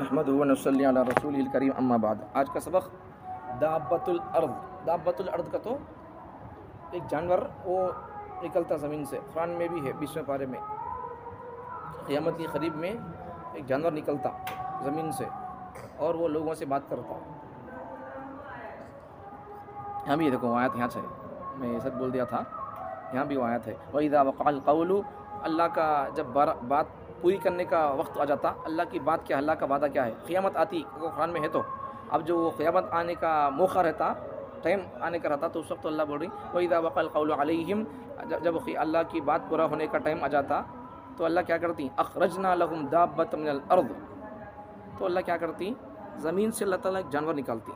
नहमदुहु व नसल्ली अला रसूलिल करीम अम्मा बाद। आज का सबक दाब्बतुल अर्द। दाब्बतुल अर्द का तो एक जानवर वो निकलता ज़मीन से, कुरान में भी है 20वें पारे में। क़यामत की करीब में एक जानवर निकलता ज़मीन से और वो लोगों से बात करता। यहाँ भी देखो आयत यहाँ है, मैं सब बोल दिया था, यहाँ भी वो आयत है। व इज़ा वक़अल क़ौलु, अल्लाह का जब बात पूरी करने का वक्त आ जाता, अल्लाह की बात क्या, अल्लाह का वादा क्या है। क़यामत आती वो कुरान में है, तो अब जो क़यामत आने का मौका रहता, टाइम आने का रहता, तो उस वक्त तो अल्लाह बोल रही व इज़ा वक़अल क़ौलु अलैहिम, जब अल्लाह की बात पूरा होने का टाइम आ जाता तो अल्लाह क्या करती, अख़रजना लहुम दाब्बतम मिनल अर्द, तो अल्लाह क्या करती, ज़मीन से अल्लाह ताला एक जानवर निकालती।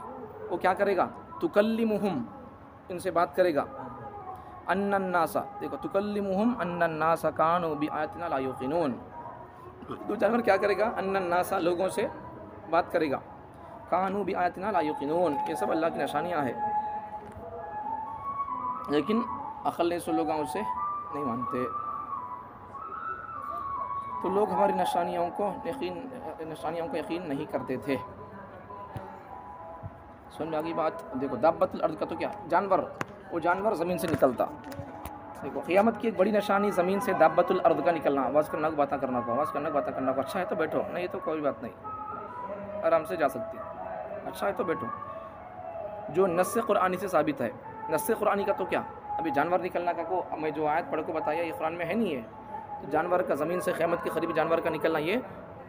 वो क्या करेगा, तुकल्लिमुहुम, इनसे बात करेगा, अन्नन्नासा, देखो तुकल्लिमुहुम अन्नन्नासा कानू बिआयातिना ला युक़िनून। तो जानवर क्या करेगा, अन्नन्नासा, लोगों से बात करेगा, कानू बिआयातिना ला युक़िनून, ये सब अल्लाह की निशानियाँ हैं, लेकिन अक़ल नहीं, सो लोग उसे नहीं मानते। तो लोग हमारी निशानियों को यकीन नहीं करते थे। सुन में आ गई बात। देखो दाब्बतुल अर्द का तो क्या, जानवर, वो जानवर ज़मीन से निकलता। देखो क़यामत की एक बड़ी निशानी ज़मीन से दाब्बतुल अर्द का निकलना। आवाज़ करना को, बातें करना को, आवाज़ करना को, बातें करना को। अच्छा है तो बैठो, नहीं तो कोई बात नहीं, आराम से जा सकती। अच्छा है तो बैठो। जो नस्से कुरानी से साबित है। नस्से कुरानी का तो क्या, अभी जानवर निकलना का को मैं जो आयत पढ़ को बताया, ये कुरान में है नहीं है। तो जानवर का ज़मीन से क़यामत के करीब जानवर का निकलना, ये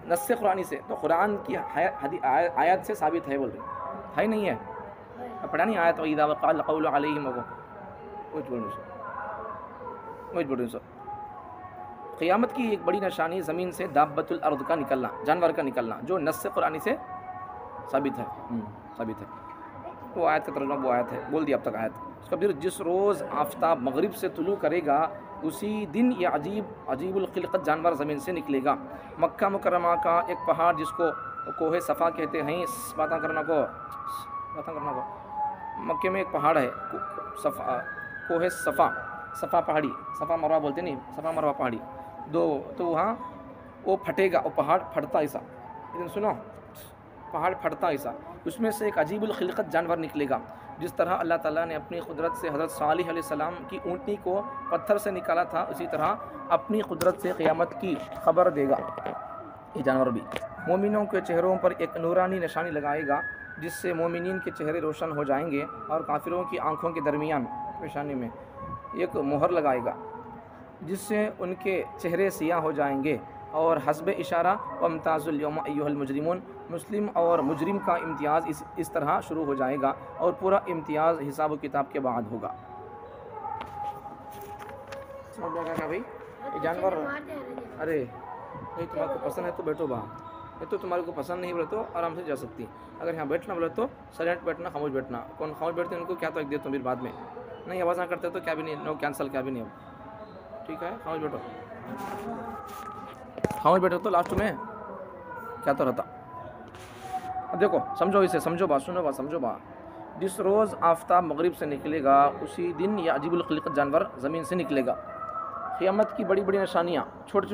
नस्से कुरानी से, तो कुरान की आयत से साबित है, बोल रही है नहीं है, पढ़ा नहीं आयत। इज़ा वक़अल क़ौलु अलैहिम, क़यामत की एक बड़ी निशानी ज़मीन से दाब्बतुल अर्द का निकलना, जानवर का निकलना, जो नस्से कुरानी से साबित है। साबित है वो आयत का तर्जुमा, वो आयत है, बोल दिया अब तक आयत। उसका फिर जिस रोज़ आफ़ताब मगरिब से तुलू करेगा, उसी दिन ये अजीबुल ख़िलक़त जानवर ज़मीन से निकलेगा। मक्का मुकर्रमा का एक पहाड़ जिसको कोहे सफ़ा कहते हैं, बातें करना को, मक्के में एक पहाड़ है कोहे सफ़ा पहाड़ी, सफ़ा मरवा बोलते नहीं, सफ़ा मरवा पहाड़ी दो, तो वहाँ वो फटेगा, वो पहाड़ फटता ऐसा, लेकिन सुनो, पहाड़ फटता ऐसा, उसमें से एक अजीबुल ख़िलक़त जानवर निकलेगा। जिस तरह अल्लाह ताला ने अपनी कुदरत से हज़रत सालिह अलैहिस्सलाम की ऊँटनी को पत्थर से निकाला था, उसी तरह अपनी कुदरत से क़यामत की खबर देगा ये जानवर भी। मोमिनों के चेहरों पर एक नूरानी निशानी लगाएगा, जिससे मोमिनीन के चेहरे रोशन हो जाएंगे, और काफिरों की आँखों के दरमियान पेशानी में एक मोहर लगाएगा, जिससे उनके चेहरे सियाह हो जाएंगे। और हस्ब इशारा वमताज़ुल यौम अय्युहल मुजरिमून, मुस्लिम और मुजरिम का इम्तियाज़ इस तरह शुरू हो जाएगा, और पूरा इम्तियाज़ हिसाब व किताब के बाद होगा। समझ में आएगा भाई, ये जानवर, अरे नहीं तुम्हारे को पसंद है तो बैठो बाहर, नहीं तो तुम्हारे को पसंद नहीं बोले तो आराम से जा सकती। अगर यहाँ बैठना बोले तो साइलेंट बैठना, खामोश बैठना। कौन खामोश बैठते हैं उनको क्या तो एक दे, तुम फिर बाद में नहीं आवाज़ ना करते तो क्या भी नहीं, नो कैंसिल, क्या भी नहीं। अब ठीक है, खामोश बैठो, खामोश बैठो, तो लास्ट में क्या तो रहता। अब देखो समझो, इसे समझो बात, सुनो बात, समझो बात। जिस रोज़ आफ़ताब मगरिब से निकलेगा, उसी दिन यह अजीबुल ख़िलक़त जानवर ज़मीन से निकलेगा। क़यामत की बड़ी बड़ी निशानियाँ, छोटी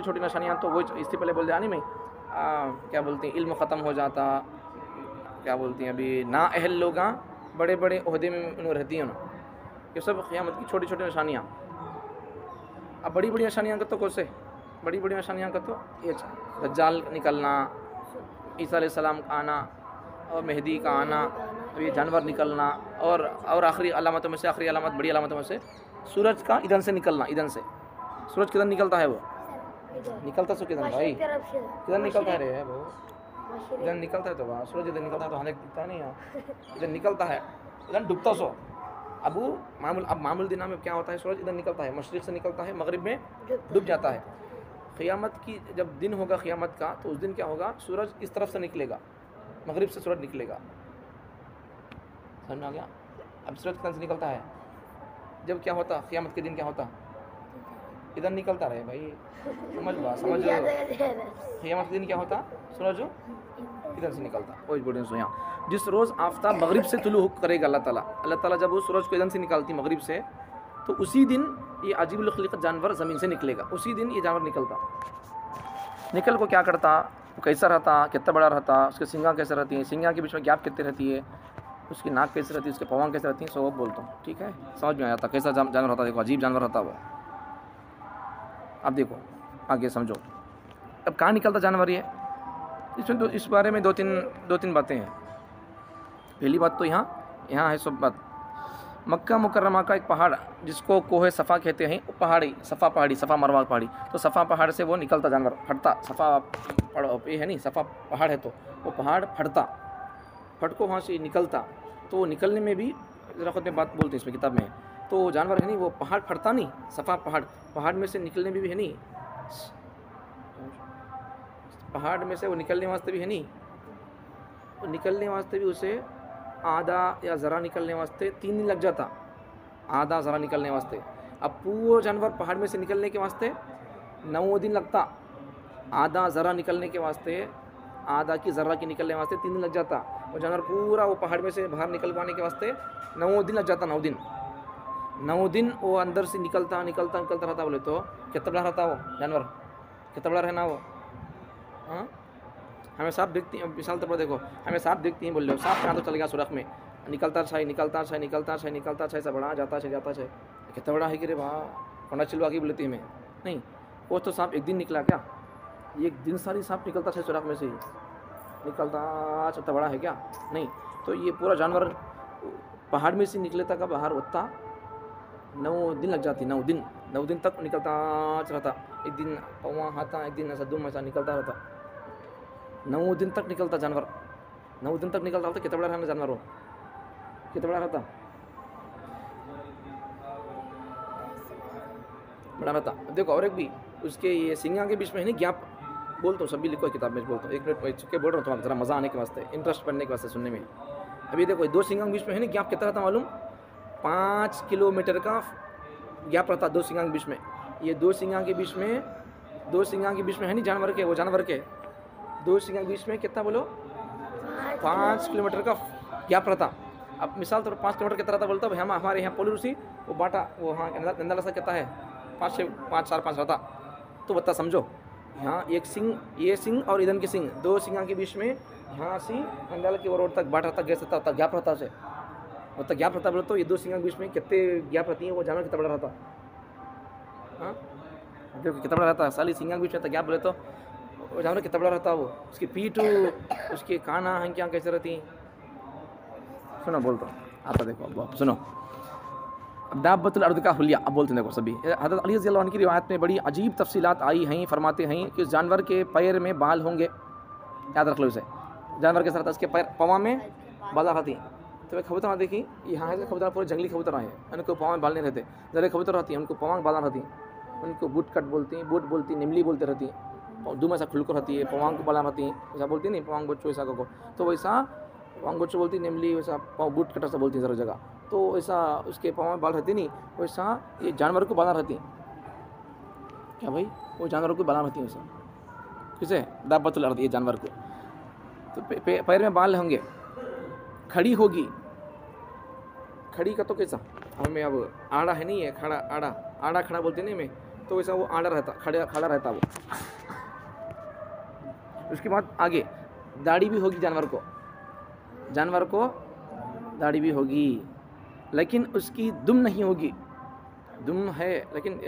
छोटी निशानियाँ, तो वो इससे पहले बोल दिया नहीं मैं, क्या बोलते हैं, इल्म ख़त्म हो जाता, क्या बोलती हैं अभी, ना अहल लोग बड़े बड़े ओहदे में उन्हें रहती हैं ना, ये सब क़यामत की छोटी छोटी निशानियाँ। अब बड़ी बड़ी निशानियाँ का तो कौन से, बड़ी बड़ी निशानियाँ का तो ये दज्जाल निकलना, ईसा अलैहिस्सलाम का आना, और मेहदी का आना, तो ये जानवर निकलना, और आखिरी अलामतों में से, आखिरी अलामत, बड़ी अलामतों में से सूरज का ईंधन से निकलना। ईंधन से सूरज किधर निकलता है, वो निकलता सो किधर भाई, किधर निकलता है रे वो, इधर निकलता है तो वहाँ सूरज इधर निकलता है, तो हालांकि दिखता नहीं है, इधर निकलता है, इधर डूबता सो। अब मामूल दिना में क्या होता है, सूरज इधर निकलता है, मशरिक़ से निकलता है, मगरिब में डूब जाता है। क़यामत की जब दिन होगा क़यामत का, तो उस दिन क्या होगा, सूरज इस तरफ से निकलेगा, मगरिब से सूरज निकलेगा। समझ में आ गया। अब सूरज किधर से निकलता है, जब क्या होता, क़यामत के दिन क्या होता, इधर निकलता रहे भाई, समझो। क़यामत के दिन क्या होता, सूरज इधर से निकलता। कोई बोल रहे यहाँ, जिस रोज़ आफ़ताब मगरिब से तुलू करेगा अल्लाह ताला जब वो सूरज को इधर से निकालती मगरिब से, तो उसी दिन ये अजीबुल ख़िलक़त जानवर ज़मीन से निकलेगा, उसी दिन ये जानवर निकलता। निकल को क्या करता, वो कैसा रहता, कितना बड़ा रहता, उसके सिंगा कैसे रहती है, सिंगा के बीच में गैप कितनी रहती है, उसकी नाक कैसी रहती है, उसके पवांग कैसे रहती है, सब बोलता हूँ। ठीक है, समझ में आ जाता कैसा जानवर होता। देखो अजीब जानवर होता वो। अब देखो आगे समझो, अब कहाँ निकलता जानवर ये, इसमें तो इस बारे में दो तीन बातें हैं। पहली बात तो यहाँ है सब बात। मक्का मुकर्रमा का एक पहाड़ जिसको कोहे सफ़ा कहते हैं, पहाड़ी सफ़ा मरवा पहाड़ी, तो सफ़ा पहाड़ से वो निकलता जानवर, फटता। सफ़ा ये है नहीं, सफ़ा पहाड़ है तो वो पहाड़ फटता, फटको वहाँ से निकलता। तो निकलने में भी ज़रा खुद में बात बोलते हैं इसमें किताब में, तो जानवर है नहीं, वो पहाड़ फटता नहीं, सफ़ा पहाड़ में से निकलने में भी है नहीं, पहाड़ में से वो निकलने वास्ते भी है नहीं, वो निकलने वास्ते भी उसे आधा या ज़रा निकलने वास्ते 3 दिन लग जाता, आधा ज़रा निकलने वास्ते। अब पूरा जानवर पहाड़ में से निकलने के वास्ते 9 दिन लगता, आधा ज़रा निकलने के वास्ते, आधा की ज़रा की निकलने वास्ते 3 दिन लग जाता। वो जानवर पूरा वो पहाड़ में से बाहर निकल पाने के वास्ते 9 दिन लग जाता। 9 दिन वो अंदर से निकलता रहता। बोले तो कितना बड़ा रहता वो जानवर, कितना बड़ा रहना वो। हाँ, हमें सांप देखती हैं, विशाल तौर पर देखो, हमें सांप देखती हैं, बोल रहे हो सांप कहाँ तो चल गया सुरख में, निकलता ऐसा बड़ा जाता है, कितना बड़ा है कि रे वाह, पंडा चिलवा की बोलती हमें नहीं, वो तो सांप एक दिन निकला क्या, एक दिन सारी सांप निकलता है सुरख में से ही, निकलता कितना बड़ा है क्या नहीं। तो ये पूरा जानवर पहाड़ में से निकले तक बाहर होता 9 दिन लग जाती, 9 दिन तक निकलता रहता। एक दिन पौवा हाथा, एक दिन ऐसा दुम ऐसा निकलता रहता, 9 दिन तक निकलता जानवर, 9 दिन तक निकलता रहता। कितना बड़ा रहना जानवर हो, कितना बड़ा रहता, बड़ा रहता। देखो और एक भी उसके ये सिंगा के बीच में है नहीं गैप, बोलता हूँ सभी लिखो किताब में, बोलता हूँ 1 मिनट चुके बोल रहा हूँ तुम्हारा, जरा मज़ा आने के वास्ते, इंटरेस्ट बनने के वास्ते सुनने में। अभी देखो 2 सिंगा के बीच में है नहीं गैप कितना रहता मालूम, 5 किलोमीटर का गैप रहता 2 सिंगा के बीच में। ये 2 सिंगा के बीच में है नहीं जानवर के, वो जानवर के 2 सिंगा के बीच में कितना बोलो, 5 किलोमीटर का गैप रहता। अब मिसाल तो 5 किलोमीटर कितना रहता बोलता है, हम हमारे यहाँ पोली रूसी वो बाटा वो हाँ नंदा लसा कितना है 5 रहता। तो बता समझो, यहाँ एक सिंग, ये सिंग और इधर की सिंग, 2 सिंगा के बीच में यहाँ से नंदाल की रोड तक बाटा तक गैस रहता, गैप रहता से मतलब गैप रहता बोले तो ये 2 सिंगा के बीच में कितने गैप रहती है, वो जानवर कितना बड़ा रहता। हाँ देखो कितना बड़ा रहता है, साली सिंगा के बीच में गैप बोले तो वो जानवर कितना बड़ा रहता, वो उसकी पीठ, उसके काना हंकियाँ कैसे रहती। सुनो बोलता हूँ आता, देखो अब सुनो। दाब्बतुल अर्द का हुलिया, अब बोलते हैं देखो सभी। हज़रत अली रज़ियल्लाहु अन्हु की रिवायत में बड़ी अजीब तफसीलात आई हैं, फरमाते हैं कि उस जानवर के पैर में बाल होंगे, याद रख लो इसे, जानवर के साथ उसके पैर पवा में बाल रहती हैं। तो वे कबूतर देखी, यहाँ से कबूतर पूरे जंगली कबूतर आए हैं, उनको पवा में बाल नहीं रहते, जरे कबूतर रहती हैं उनको पवा में बाल रहती हैं, उनको बूट कट बोलती हैं, बूट बोलती, निमली बोलते रहती हैं, दुम ऐसा खुलकर रहती है, पवांग को बाला रहती हैं, ऐसा बोलती नहीं पवांग बच्चों ऐसा को, तो वैसा पवांग बच्चों बोलती, निमली वैसा बूट कट ऐसा बोलती है जरा जगह, तो वैसा उसके पाँव में बाल रहती नहीं, वैसा ये जानवर को बाला रहती क्या भाई, वो जानवर को बाला रहती है वैसा, किसे दाब्बतुल अर्द, ये जानवर को। तो पैर में बाल होंगे, खड़ी होगी, खड़ी का तो कैसा हमें अब आड़ा है नहीं है, खड़ा आड़ा खड़ा बोलते नहीं में, तो वैसा वो आड़ा रहता, खड़ा रहता वो। उसके बाद आगे दाढ़ी भी होगी जानवर को दाढ़ी भी होगी, लेकिन उसकी दुम नहीं होगी, दुम है लेकिन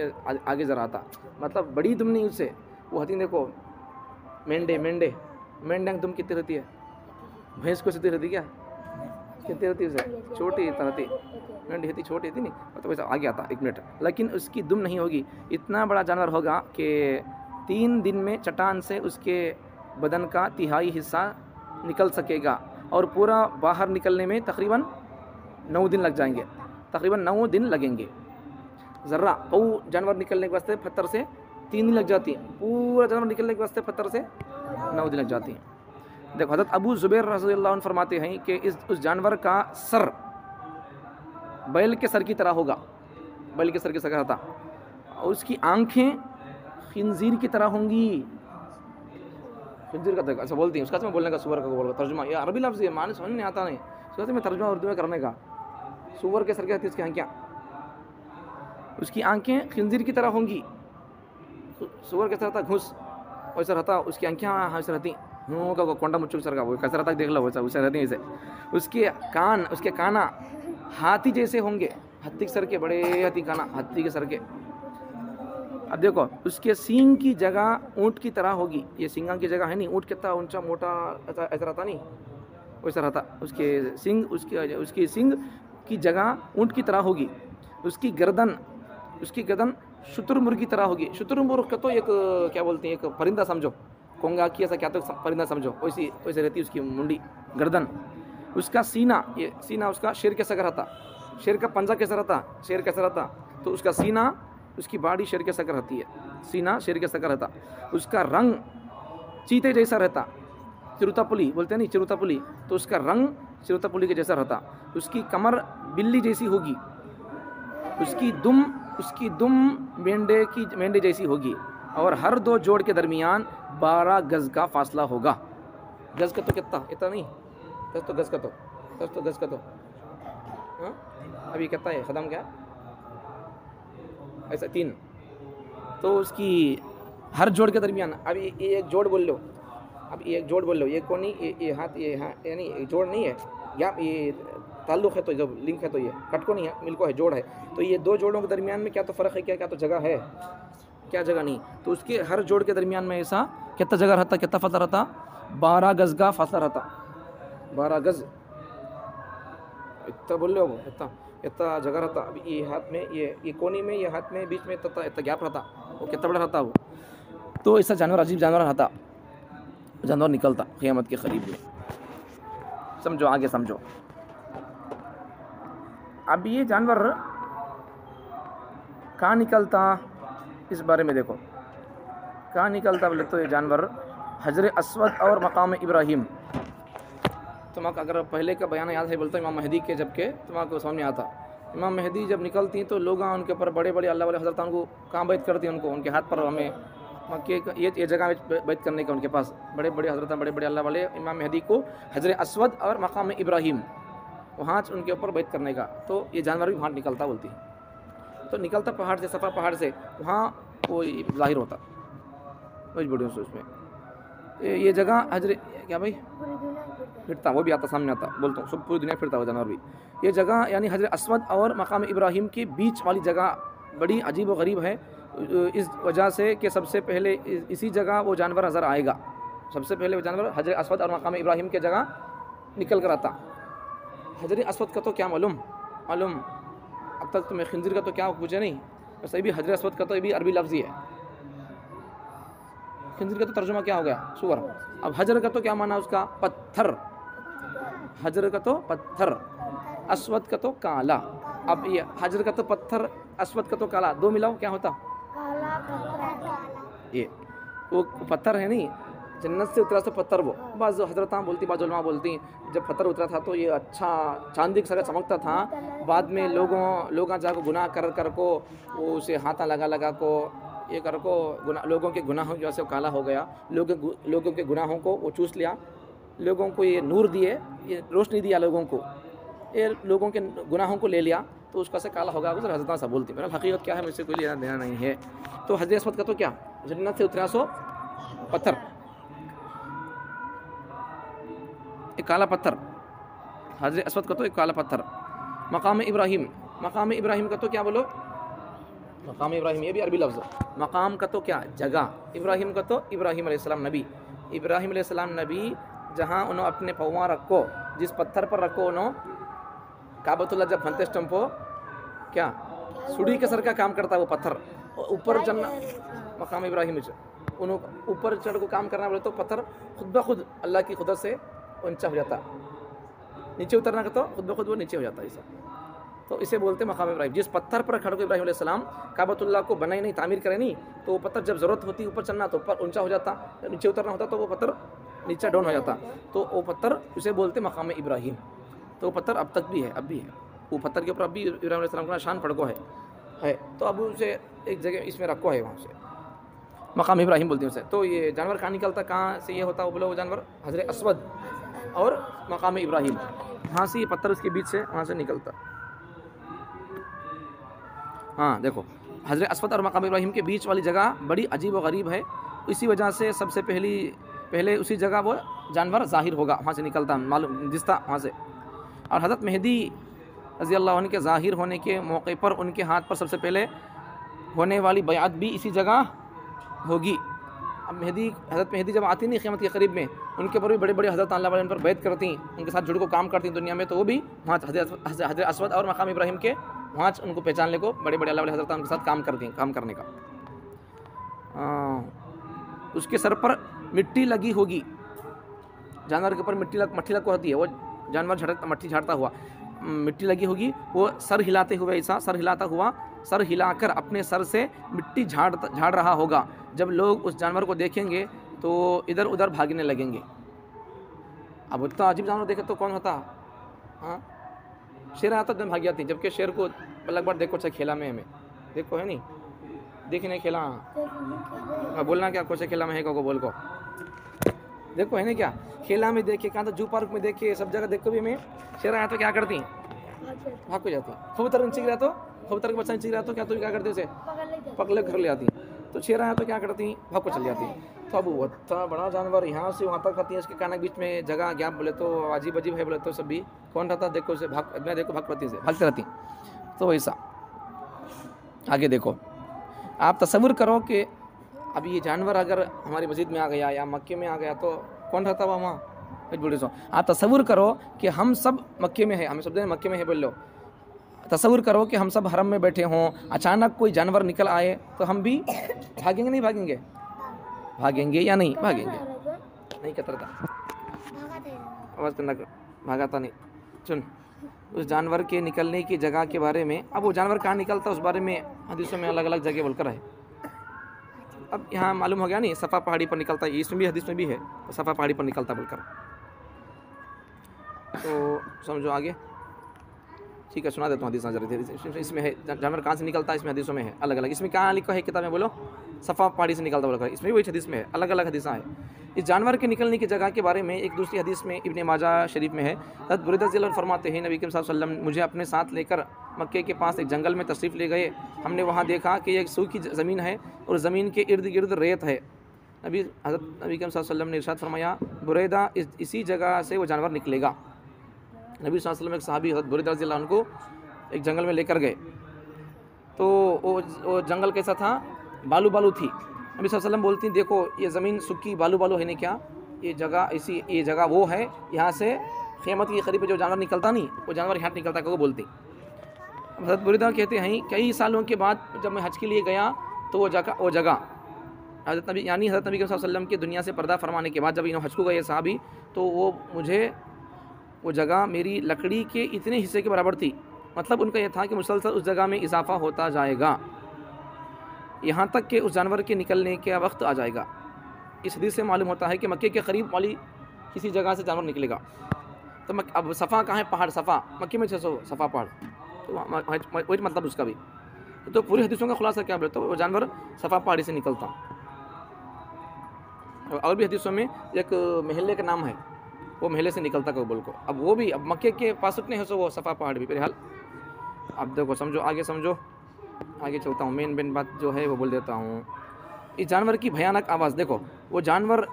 आगे ज़रा आता, मतलब बड़ी दुम नहीं उससे, वो होती देखो मेंढे की दुम कितनी रहती है, भैंस को सीधी रहती क्या, कितनी रहती है उसे, छोटी रहती, मेंढी रहती छोटी रहती नहीं, मतलब वैसा आगे आता 1 मिनट, लेकिन उसकी दुम नहीं होगी। इतना बड़ा जानवर होगा कि 3 दिन में चट्टान से उसके बदन का 1/3 हिस्सा निकल सकेगा, और पूरा बाहर निकलने में तकरीबन 9 दिन लग जाएंगे, तकरीबन 9 दिन लगेंगे। ज़र्रा वो जानवर निकलने के वास्ते पत्थर से 3 दिन लग जाती है, पूरा जानवर निकलने के वास्ते पत्थर से 9 दिन लग जाती हैं। देखो हज़रत अबू ज़ुबैर रज़ियल्लाहु अन्हु फरमाते हैं कि उस जानवर का सर बैल के सर की तरह होगा, बैल के सर की तरह था, और उसकी आँखें खिंजीर की तरह होंगी, खिंजीर का देखो ऐसा बोलती हैं, उसका मैं बोलने का सुअर का बोलूँगा तर्जुमा, ये अरबी लफ्ज़ है, माने समझ नहीं आता नहीं, उसका मैं तर्जुमा उर्दू में करने का, सुअर के सर के उसकी आँखें, उसकी आँखें खिंजीर की तरह होंगी, सुअर के तरह था घुस, वैसा रहता, उसकी आँखें वैसे रहती, मुँह का कोंडा मुच्चू सर का वो कैसा रहता देख लो, वैसा वैसे रहती है वैसे। उसके काना हाथी जैसे होंगे, हाथी के सर के, बड़े हाथी काना, हाथी के सर के। अब देखो उसके सींग की जगह ऊँट की तरह होगी, ये सींगा की जगह है नहीं, ऊँट कितना ऊंचा मोटा ऐसा रहता नहीं, वैसा रहता। उसकी सींग की जगह ऊँट की तरह होगी। उसकी गर्दन शुतुरमुर्ग की तरह होगी। शुतुरमुर्ग का तो एक क्या बोलते हैं, एक परिंदा समझो, कोंगा की ऐसा क्या तो परिंदा समझो, वैसे रहती उसकी मुंडी गर्दन। उसका सीना, ये सीना उसका शेर कैसा रहता, शेर का पंजा कैसा रहता, शेर कैसा रहता, तो उसका सीना, उसकी बॉडी शेर कैसा रहती है, सीना शेर कैसा रहता। उसका रंग चीते जैसा रहता, चिरुतापुली बोलते हैं नहीं, चिरुतापुली, तो उसका रंग चिरुतापुली के जैसा रहता। उसकी कमर बिल्ली जैसी होगी। उसकी दुम मेंढे जैसी होगी। और हर दो जोड़ के दरमियान 12 गज का फासला होगा। गज का तो कितना, इतना नहीं, गज का तो हाँ, अभी कितना है ख़त्म क्या ऐसा 3, तो उसकी हर जोड़ के दरमियान, अभी ये एक जोड़ बोल लो, अब ये एक जोड़ बोल लो, ये कौन नहीं, ये हाथ, ये नहीं, जोड़ नहीं है, या ये ताल्लुक़ है, तो जब लिंक है तो ये कटको नहीं है, मिलको है, जोड़ है। तो ये दो जोड़ों के दरमियान में क्या तो फ़र्क है, क्या तो जगह है, क्या जगह नहीं। तो उसके हर जोड़ के दरमियान में ऐसा कितना जगह रहता, कितना फासला रहता, 12 गज का फासला रहता। 12 गज इतना बोल रहे हो, इतना जगह रहता। अब ये हाथ में, ये कोनी में, ये हाथ में, बीच में इतना गैप रहता, वो कितना बड़ा रहता वो। तो ऐसा जानवर, अजीब जानवर रहता, जानवर निकलता क़यामत के करीब में। समझो, आगे समझो। अब ये जानवर कहाँ निकलता, इस बारे में देखो कहाँ निकलता बोले तो ये जानवर हजर अस्वद और मकाम इब्राहिम। तुम्हारा अगर पहले का बयान याद है, बोलता इमाम मेहदी के, जबकि तुम्हारा सामने आता इमाम मेहदी जब निकलती हैं तो लोग उनके ऊपर बड़े बड़े अल्लाह वाले हज़रत उनको कहाँ बैत करती हैं, उनको उनके हाथ पर, हमें मक्के ये जगह बैत करने का उनके पास बड़े बड़े हज़रत, बड़े बड़े अल्लाह वाले इमाम मेहदी को हजर अस्वद और मकाम इब्राहिम वहाँ उनके ऊपर बैत करने का। तो ये जानवर भी वहाँ निकलता, बोलती है। तो निकलता पहाड़ से, सफ़ा पहाड़ से, वहाँ वो ज़ाहिर होता मजबूरी से उसमें। ये जगह हजर क्या भाई फिरता, वो भी आता, सामने आता, बोलता हूँ सब पूरी दुनिया फिरता वो जानवर भी। ये जगह यानी हजरत अस्वद और मकाम इब्राहिम के बीच वाली जगह बड़ी अजीब व गरीब है, इस वजह से कि सबसे पहले इसी जगह वो जानवर नज़र आएगा। सबसे पहले वो जानवर हजरत अस्वद और मकाम इब्राहिम के जगह निकल कर आता। हजरत अस्वद का तो क्या मालूम, अब तक तुम्हें खंजीर का तो क्या पूछे नहीं, वैसे भी हजरत अस्वद का तो ये भी अरबी लफ्ज़ ही है। खंजीर का तो तर्जुमा क्या हो गया, सुअर। अब हजर का तो क्या माना उसका, पत्थर। हजर का तो पत्थर, अस्वद का तो काला। अब ये हजर का तो पत्थर, अस्वद का तो काला, दो मिलाओ क्या होता, ये वो पत्थर है नहीं, जन्नत से उतरा तो पत्थर। वो बाज़ हजरत बोलती, बाज़ उलमा बोलती जब पत्थर उतरा था तो ये अच्छा चांदी की तरह चमकता था। बाद में लोगों जाकर गुनाह कर को वो उसे हाथा लगा को ये कर को लोगों के गुनाहों की वजह से काला हो गया। लोगों के गुनाहों को वो चूस लिया, लोगों को ये नूर दिए, ये रोशनी दिया लोगों को, ये लोगों के गुनाहों को ले लिया तो उसका से काला होगा। उस हजरत सा बोलती, मेरा हकीकत क्या है मुझसे कोई लेना देना नहीं है। तो हजरत अस्वद का तो क्या, जन्नत से उतरा सो पत्थर, एक काला पत्थर। हजरत अस्वद का तो एक काला पत्थर। मकाम इब्राहिम का तो क्या बोलो, मकाम इब्राहिम, ये भी अरबी लफ्ज़। मकाम का तो क्या, जगह। इब्राहिम का तो इब्राहिम अलैहिस्सलाम नबी, इब्राहिम अलैहिस्सलाम नबी जहाँ उन्होंने अपने पौवा रखो, जिस पत्थर पर रखो उन्होंने काबतुल्लाह जब फंते स्टम्पो क्या सुड़ी के सर का काम करता है वो पत्थर। ऊपर चढ़ना मकाम इब्राहिम उन्होंने ऊपर चढ़ को काम करना बोले तो पत्थर खुद ब खुद अल्लाह की खुदा से ऊंचा हो जाता, नीचे उतरना का तो खुद ब खुद वो नीचे हो जाता ऐसा। तो इसे बोलते मकाम इब्राहिम। जिस पत्थर पर खड़े को इब्राहिम अलैहिस्सलाम काबतुल्लाह को बनाई नहीं, तामीर करे नहीं, तो वो पत्थर जब ज़रूरत होती ऊपर चढ़ना तो ऊपर ऊंचा हो जाता, नीचे उतरना होता तो वो पत्थर नीचे डाउन हो जाता। तो वो पत्थर उसे बोलते मकाम इब्राहिम। तो वो पत्थर अब तक भी है, अब भी है वो पत्थर के ऊपर, अब भी इब्राहिम अलैहिस्सलाम का निशान पड़को है। तो अब उसे एक जगह इसमें रखो है, वहाँ से मकाम इब्राहिम बोलते हैं उसे। तो ये जानवर कहाँ निकलता, कहाँ से ये होता, वो बोलो वो जानवर हजरत अस्वद और मकाम इब्राहिम, वहाँ से ये पत्थर उसके बीच से वहाँ से निकलता। हाँ देखो, हजरत अस्वद और मकाम इब्राहिम के बीच वाली जगह बड़ी अजीब व गरीब है। इसी वजह से सबसे पहले उसी जगह वो जानवर ज़ाहिर होगा, वहाँ से निकलता मालूम दिसता वहाँ से। और हज़रत मेहदी रज़ी अल्लाह अन्हु के ज़ाहिर होने के मौके पर उनके हाथ पर सबसे पहले होने वाली बयात भी इसी जगह होगी। अब हज़रत मेहदी जब आती नहीं क़यामत के करीब में, उनके ऊपर भी बड़े बड़े हज़रत अल्लाह वाले उन पर बैत करती, उनके साथ जुड़ को काम करती दुनिया में, तो वो भी वहाँ हज़रत असवद और मकाम इब्राहिम के वहाँ उनको पहचानने को बड़े बड़े अल्लाह वाले हज़रत उनके साथ काम करती हैं, काम करने का। उसके सर पर मिट्टी लगी होगी, जानवर के ऊपर मट्टी लग होती है, वो जानवर मट्टी झाड़ता हुआ मिट्टी लगी होगी, वो सर हिलाते हुए ऐसा सर हिलाकर अपने सर से मिट्टी झाड़ रहा होगा। जब लोग उस जानवर को देखेंगे तो इधर उधर भागने लगेंगे। अब इतना अजीब जानवर देखे तो कौन होता? हाँ, शेर आता तो भाग जाती, जबकि शेर को अलग बार देखो, चाहे खेला में हमें देखो है नहीं, देखने खेला बोलना क्या कुछ खेला में है को बोल को देखो है ना, क्या खेला में देखे, कहाँ तो जू पार्क में देखे, सब जगह देखो भी हमें शेर आया तो क्या करती, भाग को जाती। कबूतर नीचे गिरा तो कबूतर के बच्चा नीचे गिरा तो क्या तो क्या करते उसे पकड़ कर ले आती। तो शेर आया तो क्या करती, भाग को चली जाती। तो अब वो इतना बड़ा जानवर यहाँ से वहाँ तक आती है, इसके कान के बीच में जगह गैप बोले तो अजीब अजीब है बोले तो सब भी कौन रहता, देखो उसे देखो भाग पड़ती से भागती रहती। तो वैसा आगे देखो, आप तसव्वुर करो कि अब ये जानवर अगर हमारी मस्जिद में आ गया या मक्के में आ गया तो कौन रहता वहाँ बोले सो। आप तसव्वुर करो कि हम सब मक्के में है, हमें सब मक्के में है बोल लो। तसव्वुर करो कि हम सब हरम में बैठे हों, अचानक कोई जानवर निकल आए तो हम भी भागेंगे नहीं भागेंगे, भागेंगे या नहीं भागेंगे, नहीं कतरता आवाज़ करना, भागाता नहीं। सुन, उस जानवर के निकलने की जगह के बारे में, अब वो जानवर कहाँ निकलता उस बारे में हदीसों में अलग अलग जगह बोलकर है। अब यहाँ मालूम हो गया नहीं, सफ़ा पहाड़ी पर निकलता है, इसमें भी हदीस में भी है सफ़ा पहाड़ी पर निकलता बोलकर, तो समझो आगे। ठीक है, सुना देता हूँ हदीस नजर, इसमें है जानवर कहाँ से निकलता है, इसमें हदीसों में है अलग अलग। इसमें कहाँ लिखा है किताब में बोलो, सफ़ा पहाड़ी से निकलता बोलकर, इसमें भी वही हदीस में है, अलग अलग हदीसा है। इस जानवर के निकलने की जगह के बारे में एक दूसरी हदीस में इब्ने माजा शरीफ में है, हज़रत बुरैदा रज़ी अल्लाह फरमाते हैं नबी करीम सल्लल्लाहु अलैहि वसल्लम मुझे अपने साथ लेकर मक्के के पास एक जंगल में तशरीफ़ ले गए। हमने वहाँ देखा कि एक सूखी ज़मीन है और ज़मीन के इर्द गिर्द रेत है। नबी करीम सल्लल्लाहु अलैहि वसल्लम ने इरशाद फरमाया, बुरैदा इसी जगह से वो जानवर निकलेगा। नबी सल्लल्लाहु अलैहि वसल्लम एक सहाबी हज़रत बुरैदा रज़ी अल्लाह अन्हु को एक जंगल में लेकर गए, तो वो जंगल कैसा था, बालू थी। नबी सल्लल्लाहु अलैहि वसल्लम बोलती देखो ये ज़मीन सूखी बालू है नहीं क्या, ये जगह वो है, यहाँ से क़यामत के करीब जो जानवर निकलता नहीं, वो जानवर यहाँ निकलता को बोलती। हज़रत बुरैदा कहते हैं कई सालों के बाद जब मैं हज के लिए गया तो वो जगह हज़रत नबी सल्लल्लाहु अलैहि वसल्लम की दुनिया से पर्दा फरमाने के बाद जब इन्होंने हज को गए साहबी, तो वो जगह मेरी लकड़ी के इतने हिस्से के बराबर थी। मतलब उनका यह था कि मुसलसल उस जगह में इजाफा होता जाएगा यहाँ तक कि उस जानवर के निकलने का वक्त आ जाएगा। इस हदीस से मालूम होता है कि मक्के के करीब वाली किसी जगह से जानवर निकलेगा। तो अब सफ़ा कहाँ है, पहाड़ सफ़ा, मक्के में 600 सफ़ा पहाड़, तो वही मतलब उसका भी। तो पूरी हदीसों का खुलासा क्या बोले, तो वो जानवर सफ़ा पहाड़ी से निकलता। और भी हदीसों में एक महल्ले का नाम है, वो महल्ले से निकलता कबूल को। अब वो भी अब मक्के के पास उतने हैं, सो वो सफ़ा पहाड़ भी बहरहाल। अब देखो समझो आगे, आगे चलता हूँ, मेन बात जो है वो बोल देता हूँ। इस जानवर की भयानक आवाज़ देखो, वो जानवर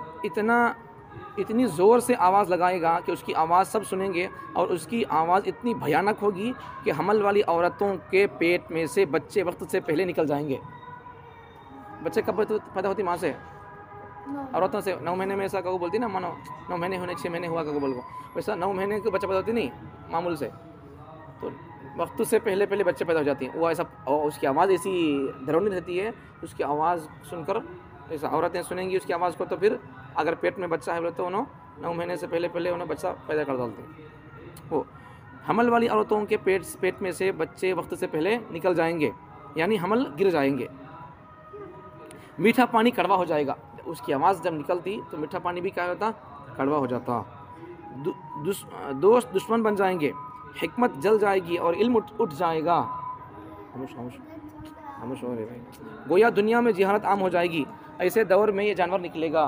इतनी ज़ोर से आवाज़ लगाएगा कि उसकी आवाज़ सब सुनेंगे, और उसकी आवाज़ इतनी भयानक होगी कि हमल वाली औरतों के पेट में से बच्चे वक्त से पहले निकल जाएंगे। बच्चे कब पैदा होती माँ से, औरतों से 9 महीने में, ऐसा कहो बोलती ना, मानो 9 महीने होने 6 महीने हुआ कहो बोल को, वैसा 9 महीने के बच्चे पैदा होती नहीं मामूल से, तो वक्त से पहले बच्चे पैदा हो जाती हैं। वो ऐसा, उसकी आवाज़ ऐसी डरावनी रहती है, उसकी आवाज़ सुनकर ऐसा औरतें सुनेंगी उसकी आवाज़ को, तो फिर अगर पेट में बच्चा है बोले तो उन्होंने 9 महीने से पहले उन्हें बच्चा पैदा कर डालते हैं। वो हमल वाली औरतों के पेट में से बच्चे वक्त से पहले निकल जाएंगे, यानी हमल गिर जाएंगे। मीठा पानी कड़वा हो जाएगा, उसकी आवाज़ जब निकलती तो मीठा पानी भी क्या होता, कड़वा हो जाता। दोस्त दुश्मन बन जाएंगे, हिकमत जल जाएगी और इल्म उठ जाएगा। खामोश हो रहे भाई। गोया दुनिया में जिहालत आम हो जाएगी। ऐसे दौर में ये जानवर निकलेगा।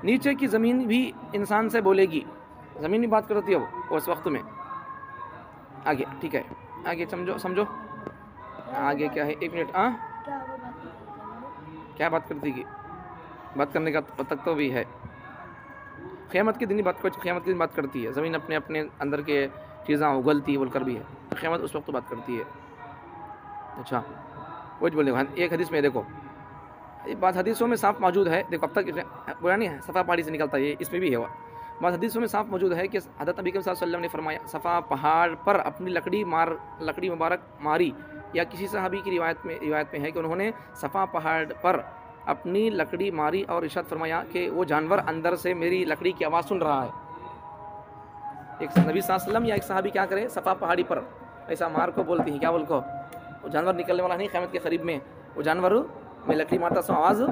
नीचे की ज़मीन भी इंसान से बोलेगी, ज़मीन भी बात करती है वो उस वक्त में। आगे ठीक है, आगे समझो आगे क्या है, 1 मिनट। क्या बात करती है, बात करने का तक तो भी है। क़यामत के दिन ही बात क़यामत के दिन बात करती है, ज़मीन अपने अपने अंदर के चीज़ें उगलती बोलकर भी है, तो क़यामत उस वक्त तो बात करती है। अच्छा वही बोले एक हदीस में देखो, ये बात हदीसों में साफ मौजूद है। देखो अब तक बुरा नहीं है, सफ़ा पहाड़ी से निकलता है, ये इसमें भी है वो बात हदीसों में साफ मौजूद है कि हज़रत नबी सल्लल्लाहु अलैहि वसल्लम ने फरमाया, सफ़ा पहाड़ पर अपनी लकड़ी मुबारक मारी, या किसी सहाबी की रिवायत में है कि उन्होंने सफ़ा पहाड़ पर अपनी लकड़ी मारी और इरशाद फरमाया कि वो जानवर अंदर से मेरी लकड़ी की आवाज़ सुन रहा है। एक नबी सल्लल्लाहु अलैहि वसल्लम या एक सहाबी क्या करे, सफ़ा पहाड़ी पर ऐसा मार को बोलती हैं, क्या बोल को, वो जानवर निकलने वाला नहीं क़यामत के करीब में, वो जानवर मैं लकड़ी मारता सो आवाज़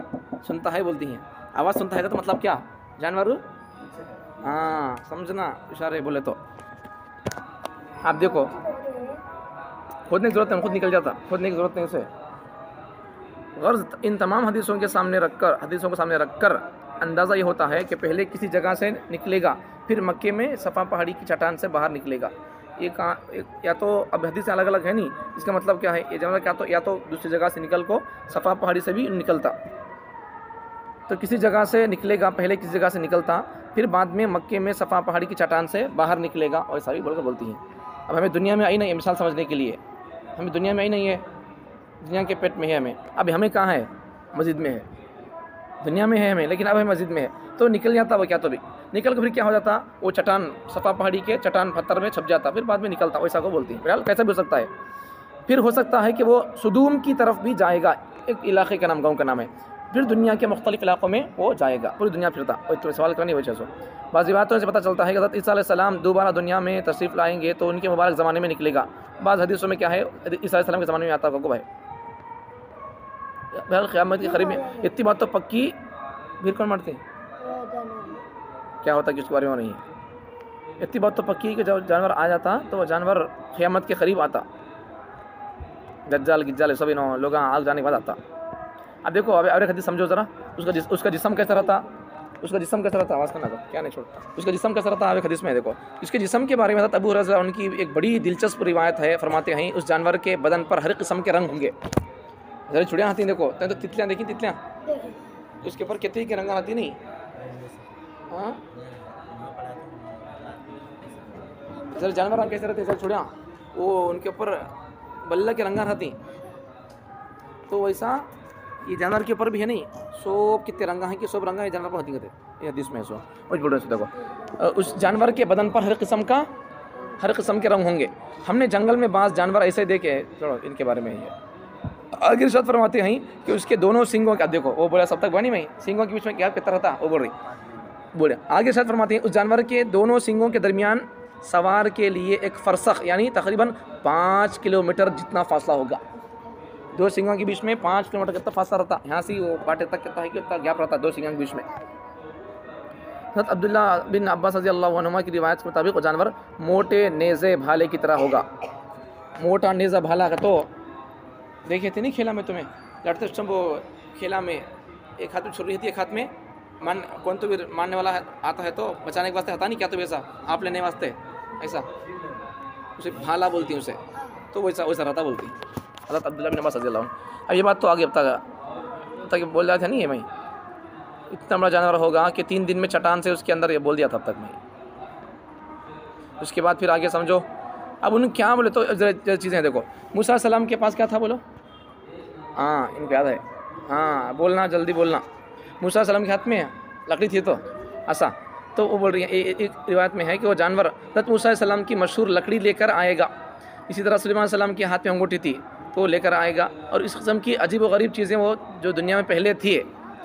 सुनता है, बोलती हैं आवाज़ सुनता है तो मतलब क्या, जानवर, हाँ समझना इशारे बोले तो। आप देखो खोदने की ज़रूरत नहीं, खुद निकल जाता, खोदने की ज़रूरत नहीं उसे। गर्ज़ इन तमाम हदीसों को सामने रखकर अंदाज़ा ये होता है कि पहले किसी जगह से निकलेगा, फिर मक्के में सफ़ा पहाड़ी की चट्टान से बाहर निकलेगा। ये कहाँ, या तो अब हदीस अलग अलग है नहीं, इसका मतलब क्या है, ये जानवर क्या तो या तो दूसरी जगह से निकल को सफ़ा पहाड़ी से भी निकलता, तो किसी जगह से निकलेगा, पहले किसी जगह से निकलता, फिर बाद में मक्के में सफ़ा पहाड़ी की चट्टान से बाहर निकलेगा, और ऐसा भी बोलकर बोलती हैं। अब हमें दुनिया में आई नहीं है, मिसाल समझने के लिए, हमें दुनिया में आई नहीं है, दुनिया के पेट में है हमें, अब हमें कहाँ है, मस्जिद में है, दुनिया में है हमें, लेकिन अब हमें मस्जिद में है, तो निकल जाता वो क्या तो भी निकल कर फिर क्या हो जाता, वो चट्टान सफ़ा पहाड़ी के चट्टान पत्थर में छप जाता, फिर बाद में निकलता, वैसा को बोलती है। फिलहाल कैसा भी हो सकता है, फिर हो सकता है कि वो सुदूम की तरफ भी जाएगा, एक इलाके का नाम, गाँव का नाम है, फिर दुनिया के मुख्तलिफ इलाकों में वो जाएगा, पूरी दुनिया फिरता। और तो सवाल करनी वजह से बाज़ बातों से पता चलता है कि हज़रत ईसा अलैहिस्सलाम दोबारा दुनिया में तशरीफ़ लाएंगे तो उनके मुबारक ज़माने में निकलेगा। बाज़ हदीसों में क्या है, ईसा अलैहिस्सलाम के ज़माने में आता होगा भाई, बहरहाल क़यामत के करीब में इतनी बात तो पक्की। फिर कौन मारते क्या होता कि उसके बारे में नहीं है, इतनी बात तो पक्की कि जब जानवर आ जाता तो वह जानवर क़यामत के करीब आता, दज्जाल गिज्जाल सभी नो लोग आग जाने के बाद आता। अब देखो अब एक हदीस समझो ज़रा, उसका जिस्म कैसा रहता, आवाज़ करना क्या नहीं छोड़ता, उसका जिस्म कैसा रहता। एक हदीस में देखो इसके जिस्म के बारे में अबू हुरैरा उनकी एक बड़ी दिलचस्प रिवायत है, फरमाते हैं उस जानवर के बदन पर हर किस्म के रंग होंगे। जरा चुड़ियाँ आती हैं, देखो तो तितलियाँ देखी, तितलियाँ उसके ऊपर कितने के रंग आती नहीं, हाँ जरा जानवर कैसे रहते हैं, चुड़ियाँ वो उनके ऊपर बल्ला के रंगा रहती, तो वैसा ये जानवर के ऊपर भी है नहीं, सब कितने रंगा हैं कि सब रंगा ये जानवर पर होती है, ये हदीस में सो और बोल रहे देखो उस जानवर के बदन पर हर किस्म के रंग होंगे। हमने जंगल में बाज़ जानवर ऐसे देखे, चलो इनके बारे में ये आगे इरशाद फरमाते हैं कि उसके दोनों सिंगों का, देखो वो बोला सब तक बनी में सिंगों के बीच में क्या पितर रहता, वो बोले आगे इरशाद फरमाते हैं उस जानवर के दोनों सिंगों के दरमियान सवार के लिए एक फरसख यानी तकरीबन 5 किलोमीटर जितना फासला होगा। दो सिंगों के बीच में 5 किलोमीटर कितना फासला रहता, यहाँ से वो बाटे तक कितना है कि उतना गैप रहता दो सिंगों के बीच में। हज़रत अब्दुल्ला बिन अब्बास रज़ियल्लाहु अन्हुमा की रिवायत के मुताबिक वो जानवर मोटे नेज़े भाले की तरह होगा। मोटा नेज़ा भाला का तो देखे थे नहीं खेला में, तुम्हें लड़ते समय वो खेला में एक हाथ में छुरी रहती है, एक हाथ में कौन तो भी मारने वाला आता है तो बचाने के वास्ते आता नहीं क्या, तो वैसा आप लेने वास्ते ऐसा उसे भाला बोलती हैं उसे, तो वैसा रहता बोलती है हज़रत अब्दुल्ला बिन अब्बास रज़ियल्लाहु अन्हु। अब ये बात तो आगे अब तक बोल रहा था नहीं है, मैं इतना बड़ा जानवर होगा कि 3 दिन में चट्टान से उसके अंदर ये बोल दिया था, अब तक मैं। उसके बाद फिर आगे समझो, अब उन्हें क्या बोले तो चीज़ें देखो, मूसा सलाम के पास क्या था बोलो, हाँ इनको याद है, हाँ बोलना जल्दी बोलना, मूसा सलाम के हाथ में लकड़ी थी तो ऐसा, तो वो बोल रही है एक रिवायत में है कि वो जानवर हज़रत मूसा सलाम की मशहूर लकड़ी लेकर आएगा। इसी तरह सुलेमान सलाम के हाथ में अंगूठी थी तो लेकर आएगा, और इस किस्म की अजीब व गरीब चीज़ें वो जो दुनिया में पहले थी